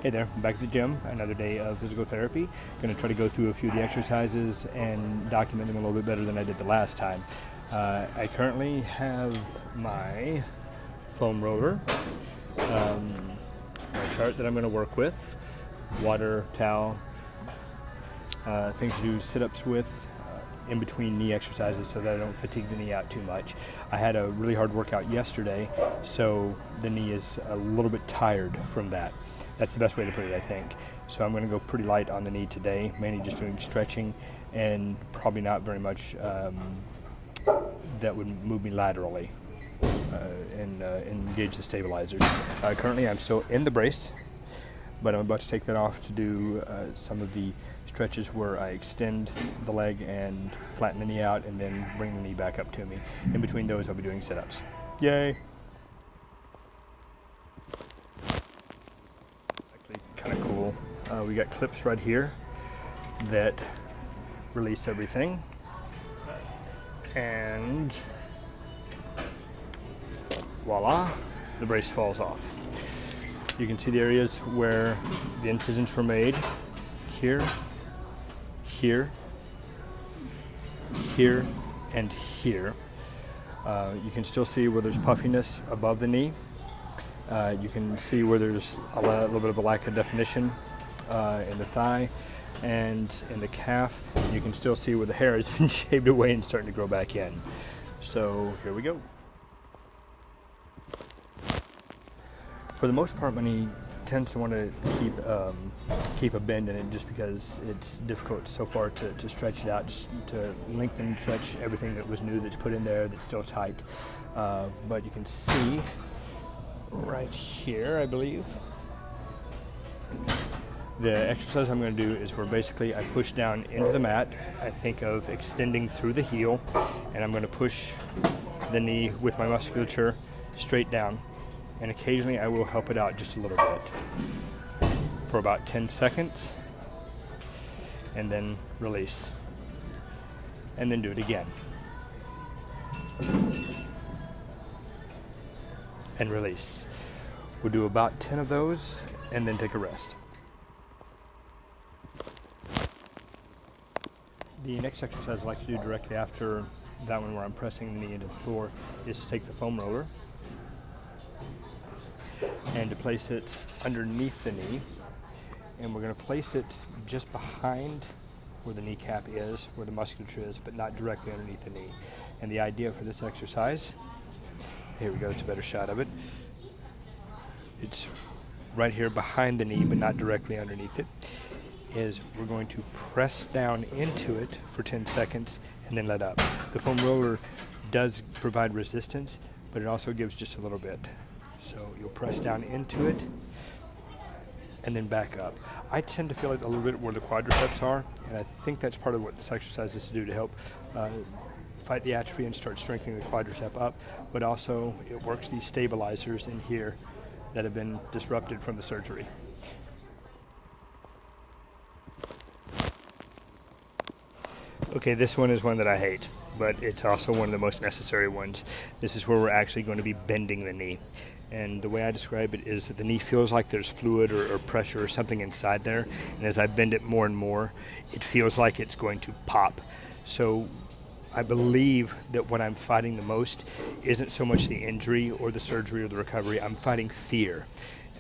Hey there, I'm back at the gym, another day of physical therapy. Going to try to go through a few of the exercises and document them a little bit better than I did the last time. I currently have my foam roller, my chart that I'm going to work with, water, towel, things to do sit-ups with in between knee exercises so that I don't fatigue the knee out too much. I had a really hard workout yesterday, so the knee is a little bit tired from that. That's the best way to put it, I think. So I'm going to go pretty light on the knee today, mainly just doing stretching and probably not very much that would move me laterally and engage the stabilizers. Currently I'm still in the brace, but I'm about to take that off to do some of the stretches where I extend the leg and flatten the knee out and then bring the knee back up to me. In between those I'll be doing sit-ups. Yay! Kind of cool. We got clips right here that release everything, and voila, the brace falls off. You can see the areas where the incisions were made here, here, here, and here. You can still see where there's puffiness above the knee. You can see where there's a little bit of a lack of definition in the thigh and in the calf. You can still see where the hair has been shaved away and starting to grow back in. So here we go. For the most part, my knee tends to want to keep a bend in it just because it's difficult so far to stretch it out, just to lengthen and stretch everything that was new that's put in there that's still tight. But you can see right here, I believe. The exercise I'm going to do is where basically I push down into the mat. I think of extending through the heel, and I'm going to push the knee with my musculature straight down. And occasionally I will help it out just a little bit for about 10 seconds, and then release. And then do it again. And release. We'll do about 10 of those and then take a rest. The next exercise I like to do directly after that one where I'm pressing the knee into the floor is to take the foam roller and to place it underneath the knee, and we're going to place it just behind where the kneecap is, where the musculature is, but not directly underneath the knee. And the idea for this exercise, here we go, it's a better shot of it. It's right here behind the knee, but not directly underneath it, is we're going to press down into it for 10 seconds and then let up. The foam roller does provide resistance, but it also gives just a little bit. So you'll press down into it and then back up. I tend to feel it a little bit where the quadriceps are, and I think that's part of what this exercise is to do to help fight the atrophy and start strengthening the quadricep up, but also it works these stabilizers in here that have been disrupted from the surgery. Okay, this one is one that I hate, but it's also one of the most necessary ones. This is where we're actually going to be bending the knee. And the way I describe it is that the knee feels like there's fluid or pressure or something inside there. And as I bend it more and more, it feels like it's going to pop. So I believe that what I'm fighting the most isn't so much the injury or the surgery or the recovery. I'm fighting fear.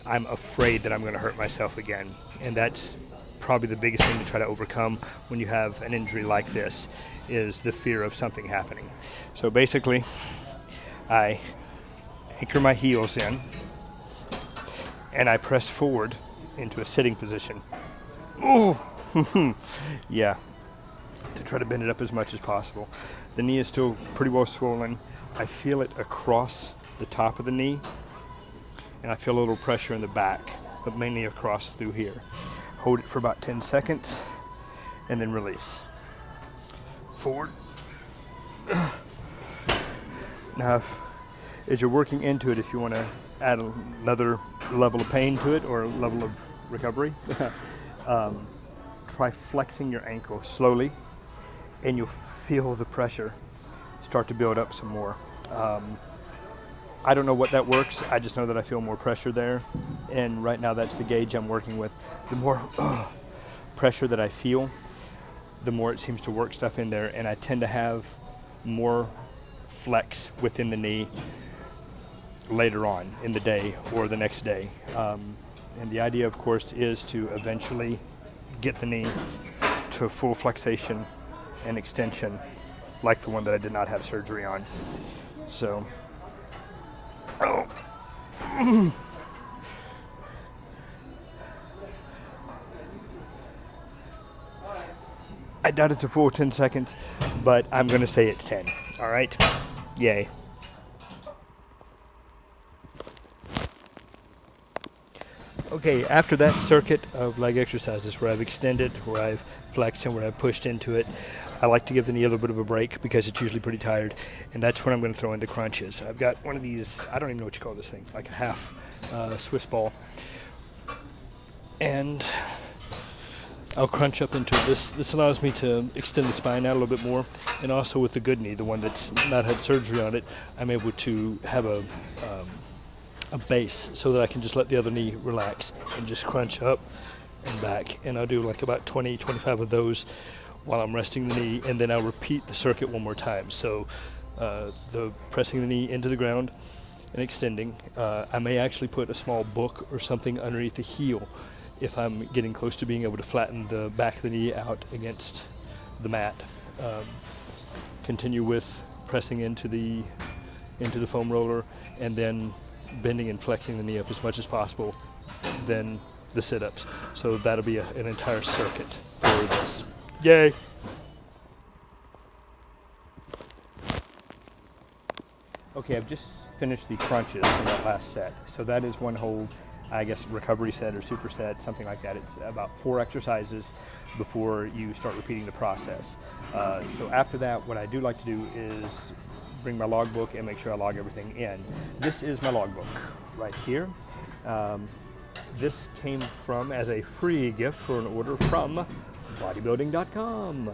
I'm afraid that I'm going to hurt myself again. And that's probably the biggest thing to try to overcome when you have an injury like this, is the fear of something happening. So basically, I anchor my heels in and I press forward into a sitting position. Ooh, yeah, to try to bend it up as much as possible. The knee is still pretty well swollen. I feel it across the top of the knee, and I feel a little pressure in the back, but mainly across through here. Hold it for about 10 seconds and then release. Forward. Now, as you're working into it, if you want to add another level of pain to it or a level of recovery, try flexing your ankle slowly, and you'll feel the pressure start to build up some more. I don't know what that works. I just know that I feel more pressure there. And right now that's the gauge I'm working with. The more pressure that I feel, the more it seems to work stuff in there. And I tend to have more flex within the knee later on in the day or the next day. And the idea, of course, is to eventually get the knee to full flexation and extension like the one that I did not have surgery on. So, I doubt it's a full 10 seconds, but I'm going to say it's 10. All right? Yay. Okay, after that circuit of leg exercises where I've extended, where I've flexed, and where I've pushed into it, I like to give the knee a little bit of a break because it's usually pretty tired, and that's when I'm going to throw in the crunches. I've got one of these, I don't even know what you call this thing, like a half Swiss ball, and I'll crunch up into it. This allows me to extend the spine out a little bit more, and also with the good knee, the one that's not had surgery on it, I'm able to have a base so that I can just let the other knee relax and just crunch up and back. And I'll do like about 20, 25 of those while I'm resting the knee, and then I'll repeat the circuit one more time. So the pressing the knee into the ground and extending. I may actually put a small book or something underneath the heel if I'm getting close to being able to flatten the back of the knee out against the mat. Continue with pressing into the foam roller, and then bending and flexing the knee up as much as possible, then the sit-ups. So that'll be an entire circuit for this. Yay! Okay, I've just finished the crunches from that last set. So that is one whole, I guess, recovery set or superset, something like that. It's about 4 exercises before you start repeating the process. So after that, what I do like to do is bring my logbook and make sure I log everything in. This is my logbook right here. This came from as a free gift for an order from bodybuilding.com.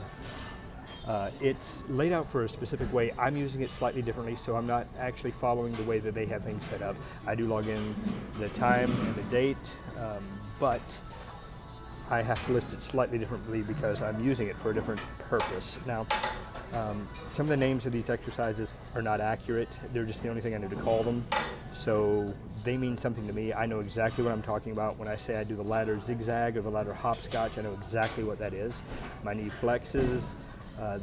It's laid out for a specific way. I'm using it slightly differently, so I'm not actually following the way that they have things set up. I do log in the time and the date, but I have to list it slightly differently because I'm using it for a different purpose. Now, some of the names of these exercises are not accurate. They're just the only thing I need to call them. So they mean something to me. I know exactly what I'm talking about. When I say I do the ladder zigzag or the ladder hopscotch, I know exactly what that is. My knee flexes,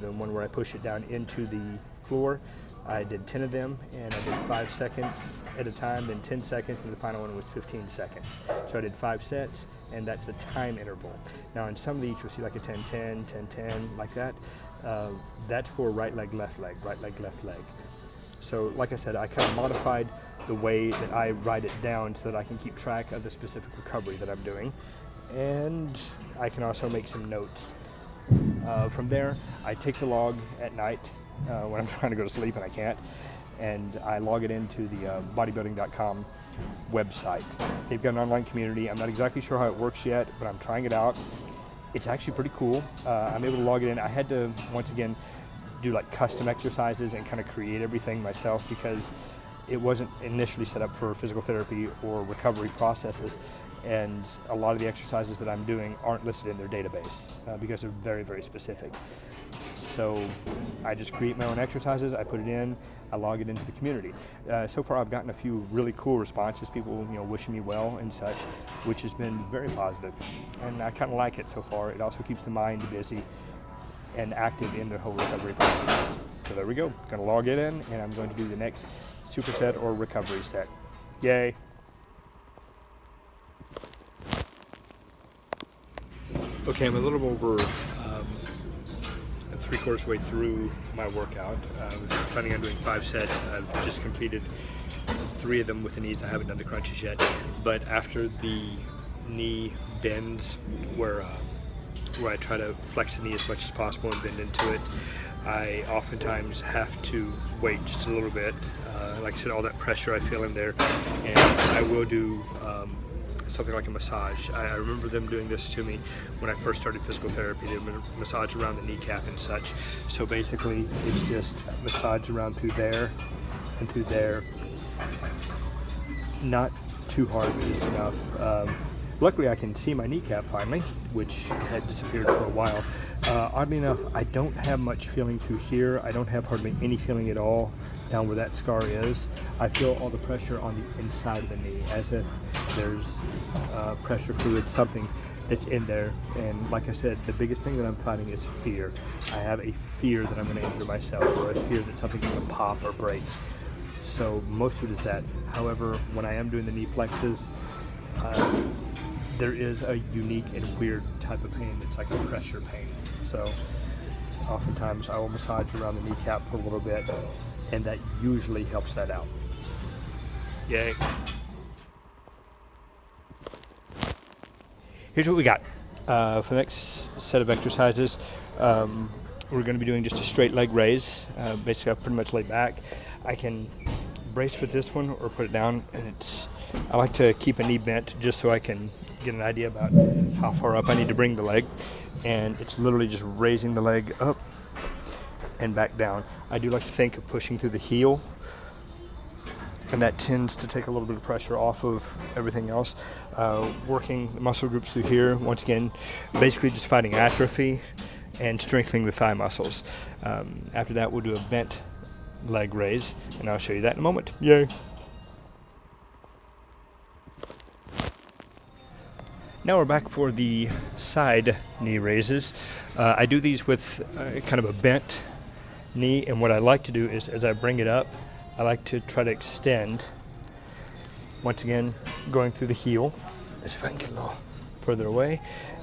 the one where I push it down into the floor. I did 10 of them, and I did 5 seconds at a time, then 10 seconds, and the final one was 15 seconds. So I did 5 sets, and that's the time interval. Now in some of these, you'll see like a 10-10, 10-10, like that. That's for right leg, left leg, right leg, left leg. So like I said, I kind of modified the way that I write it down so that I can keep track of the specific recovery that I'm doing. And I can also make some notes. From there, I take the log at night when I'm trying to go to sleep and I can't, and I log it into the bodybuilding.com website. They've got an online community. I'm not exactly sure how it works yet, but I'm trying it out. It's actually pretty cool. I'm able to log it in. I had to, once again, do like custom exercises and kind of create everything myself because it wasn't initially set up for physical therapy or recovery processes, and a lot of the exercises that I'm doing aren't listed in their database because they're very, very specific. So I just create my own exercises, I put it in, I log it into the community. So far I've gotten a few really cool responses, people wishing me well and such, which has been very positive, and I kind of like it so far. It also keeps the mind busy and active in the whole recovery process. So there we go, gonna log it in, and I'm going to do the next superset or recovery set. Yay. Okay, I'm a little over 3/4 way through my workout. I was planning on doing 5 sets. I've just completed 3 of them with the knees. I haven't done the crunches yet, but after the knee bends, where I try to flex the knee as much as possible and bend into it, I oftentimes have to wait just a little bit. Like I said, all that pressure I feel in there, and I will do something like a massage. I remember them doing this to me when I first started physical therapy. They would massage around the kneecap and such. So basically, it's just massage around through there and through there, Not too hard, but just enough. Luckily, I can see my kneecap finally, which had disappeared for a while. Oddly enough, I don't have much feeling through here. I don't have hardly any feeling at all down where that scar is. I feel all the pressure on the inside of the knee, as if there's pressure fluid, something that's in there. And like I said, the biggest thing that I'm fighting is fear. I have a fear that I'm going to injure myself, or a fear that something's going to pop or break. So most of it is that. However, when I am doing the knee flexes, there is a unique and weird type of pain that's like a pressure pain. So oftentimes I will massage around the kneecap for a little bit, and that usually helps that out. Yay. Here's what we got. For the next set of exercises, we're going to be doing just a straight leg raise. Basically, I've pretty much laid back. I can brace with this one or put it down, and I like to keep a knee bent just so I can get an idea about how far up I need to bring the leg. And it's literally just raising the leg up and back down. I do like to think of pushing through the heel, and that tends to take a little bit of pressure off of everything else. Working the muscle groups through here, once again, basically just fighting atrophy and strengthening the thigh muscles. After that, we'll do a bent leg raise, and I'll show you that in a moment. Yay! Now we're back for the side knee raises. I do these with kind of a bent knee, and what I like to do is, as I bring it up, I like to try to extend, once again, going through the heel, as if I can get a little further away,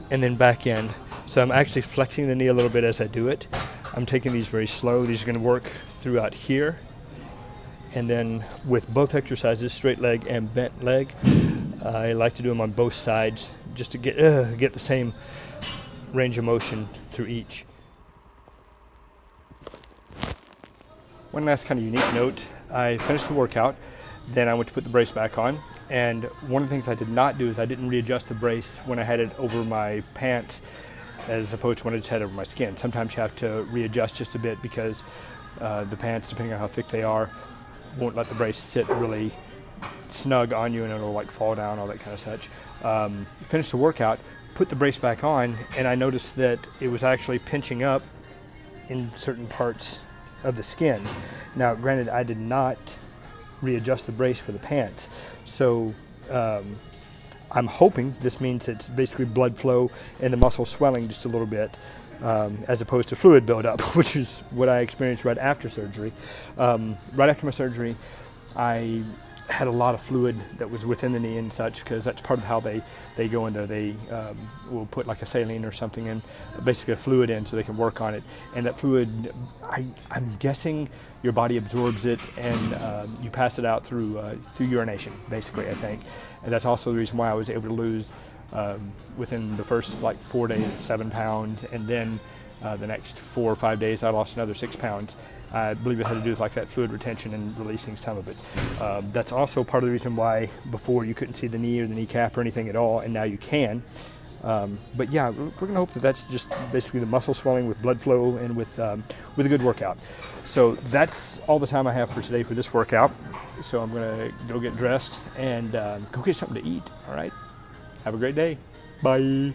and then back in. So I'm actually flexing the knee a little bit as I do it. I'm taking these very slow. These are going to work throughout here. And then with both exercises, straight leg and bent leg, I like to do them on both sides just to get the same range of motion through each. One last kind of unique note, I finished the workout, then I went to put the brace back on, and one of the things I did not do is I didn't readjust the brace when I had it over my pants as opposed to when I just had it over my skin. Sometimes you have to readjust just a bit because the pants, depending on how thick they are, won't let the brace sit really snug on you, and it'll like fall down, all that kind of such. Finished the workout, put the brace back on, and I noticed that it was actually pinching up in certain parts of the skin. Now, granted, I did not readjust the brace for the pants, so I'm hoping this means it's basically blood flow and the muscle swelling just a little bit, as opposed to fluid buildup, which is what I experienced right after surgery. Right after my surgery, I had a lot of fluid that was within the knee and such, because that's part of how they go in there. They will put like a saline or something in, basically a fluid in, so they can work on it. And that fluid, I'm guessing your body absorbs it, and you pass it out through urination, basically, I think. And that's also the reason why I was able to lose within the first like 4 days 7 pounds, and then the next 4 or 5 days I lost another 6 pounds. I believe it had to do with like that fluid retention and releasing some of it. That's also part of the reason why before you couldn't see the knee or the kneecap or anything at all, and now you can. But yeah, we're going to hope that that's just basically the muscle swelling with blood flow and with a good workout. So that's all the time I have for today for this workout. So I'm going to go get dressed and go get something to eat. All right. Have a great day. Bye.